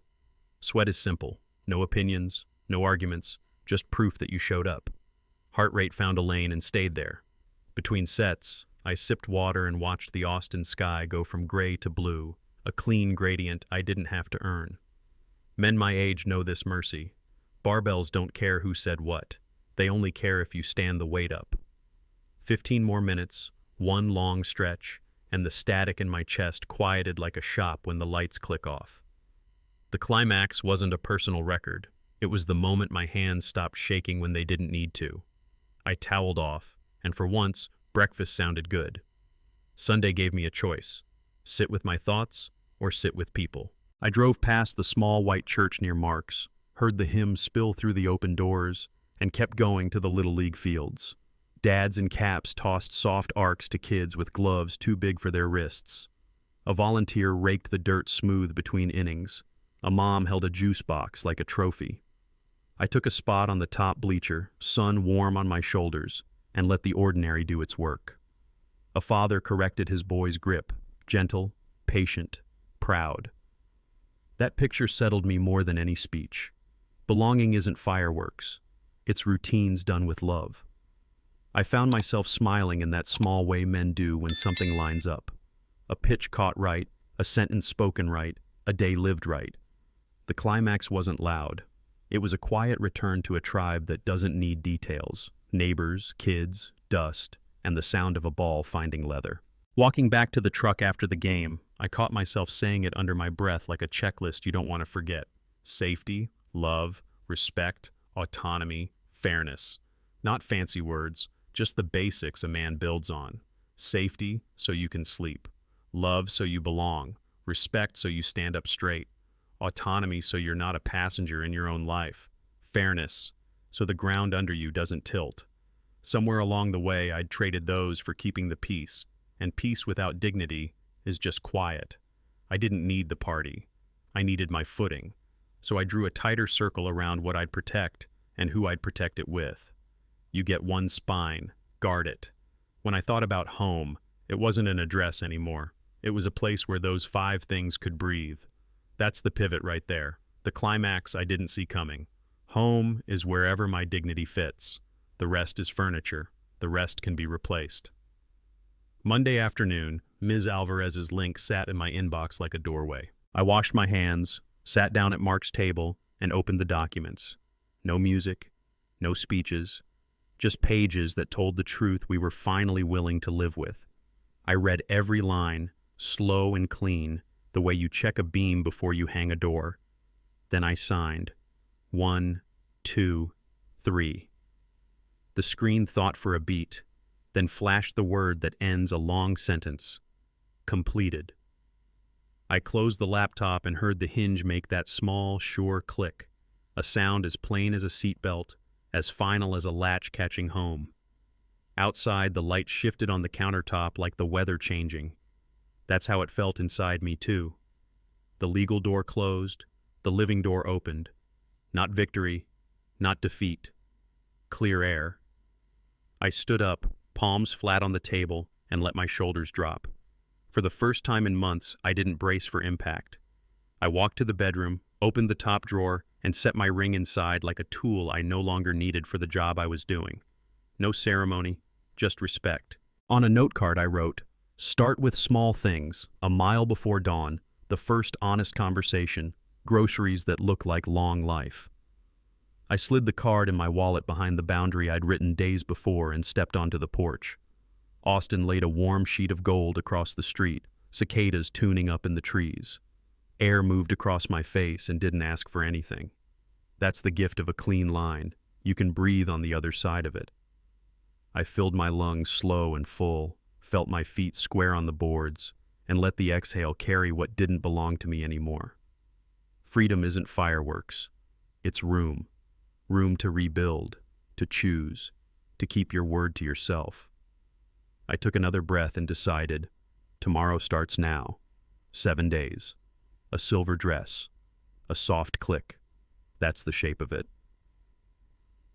Sweat is simple. No opinions, no arguments, just proof that you showed up. Heart rate found a lane and stayed there. Between sets, I sipped water and watched the Austin sky go from gray to blue, a clean gradient I didn't have to earn. Men my age know this mercy. Barbells don't care who said what. They only care if you stand the weight up. 15 more minutes, one long stretch, and the static in my chest quieted like a shop when the lights click off. The climax wasn't a personal record. It was the moment my hands stopped shaking when they didn't need to. I toweled off, and for once, breakfast sounded good. Sunday gave me a choice. Sit with my thoughts or sit with people. I drove past the small white church near Mark's, heard the hymn spill through the open doors, and kept going to the Little League fields. Dads in caps tossed soft arcs to kids with gloves too big for their wrists. A volunteer raked the dirt smooth between innings. A mom held a juice box like a trophy. I took a spot on the top bleacher, sun warm on my shoulders, and let the ordinary do its work. A father corrected his boy's grip, gentle, patient, proud. That picture settled me more than any speech. Belonging isn't fireworks. It's routines done with love. I found myself smiling in that small way men do when something lines up. A pitch caught right, a sentence spoken right, a day lived right. The climax wasn't loud. It was a quiet return to a tribe that doesn't need details, neighbors, kids, dust, and the sound of a ball finding leather. Walking back to the truck after the game, I caught myself saying it under my breath like a checklist you don't want to forget. Safety, love, respect, autonomy, fairness. Not fancy words, just the basics a man builds on. Safety, so you can sleep. Love, so you belong. Respect, so you stand up straight. Autonomy, so you're not a passenger in your own life. Fairness, so the ground under you doesn't tilt. Somewhere along the way, I'd traded those for keeping the peace, and peace without dignity is just quiet. I didn't need the party. I needed my footing. So I drew a tighter circle around what I'd protect and who I'd protect it with. You get one spine, guard it. When I thought about home, it wasn't an address anymore. It was a place where those 5 things could breathe. That's the pivot right there, the climax I didn't see coming. Home is wherever my dignity fits. The rest is furniture. The rest can be replaced. Monday afternoon, Ms. Alvarez's link sat in my inbox like a doorway. I washed my hands, sat down at Mark's table, and opened the documents. No music, no speeches, just pages that told the truth we were finally willing to live with. I read every line, slow and clean, the way you check a beam before you hang a door. Then I signed. 1, 2, 3. The screen thought for a beat, then flashed the word that ends a long sentence. Completed. I closed the laptop and heard the hinge make that small, sure click, a sound as plain as a seatbelt, as final as a latch catching home. Outside, the light shifted on the countertop like the weather changing. That's how it felt inside me, too. The legal door closed, the living door opened. Not victory, not defeat. Clear air. I stood up, palms flat on the table, and let my shoulders drop. For the first time in months, I didn't brace for impact. I walked to the bedroom, opened the top drawer, and set my ring inside like a tool I no longer needed for the job I was doing. No ceremony, just respect. On a note card I wrote, "Start with small things, a mile before dawn, the first honest conversation, groceries that look like long life." I slid the card in my wallet behind the boundary I'd written days before and stepped onto the porch. Austin laid a warm sheet of gold across the street, cicadas tuning up in the trees. Air moved across my face and didn't ask for anything. That's the gift of a clean line. You can breathe on the other side of it. I filled my lungs slow and full, felt my feet square on the boards, and let the exhale carry what didn't belong to me anymore. Freedom isn't fireworks. It's room. Room to rebuild, to choose, to keep your word to yourself. I took another breath and decided, tomorrow starts now. 7 days. A silver dress. A soft click. That's the shape of it.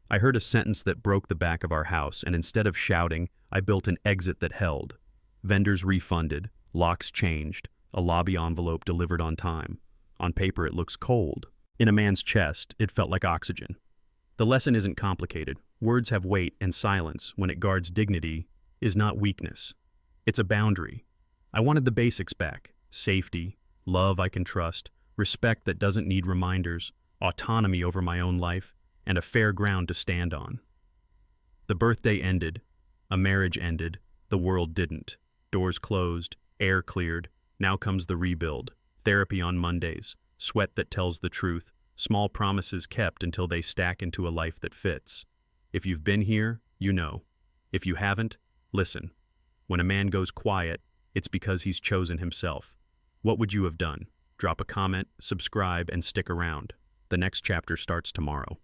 I heard a sentence that broke the back of our house, and instead of shouting, I built an exit that held. Vendors refunded, locks changed, a lobby envelope delivered on time. On paper, it looks cold. In a man's chest, it felt like oxygen. The lesson isn't complicated. Words have weight, and silence, when it guards dignity, is not weakness. It's a boundary. I wanted the basics back. Safety, love I can trust, respect that doesn't need reminders, autonomy over my own life, and a fair ground to stand on. The birthday ended. A marriage ended. The world didn't. Doors closed. Air cleared. Now comes the rebuild. Therapy on Mondays. Sweat that tells the truth. Small promises kept until they stack into a life that fits. If you've been here, you know. If you haven't, listen. When a man goes quiet, it's because he's chosen himself. What would you have done? Drop a comment, subscribe, and stick around. The next chapter starts tomorrow.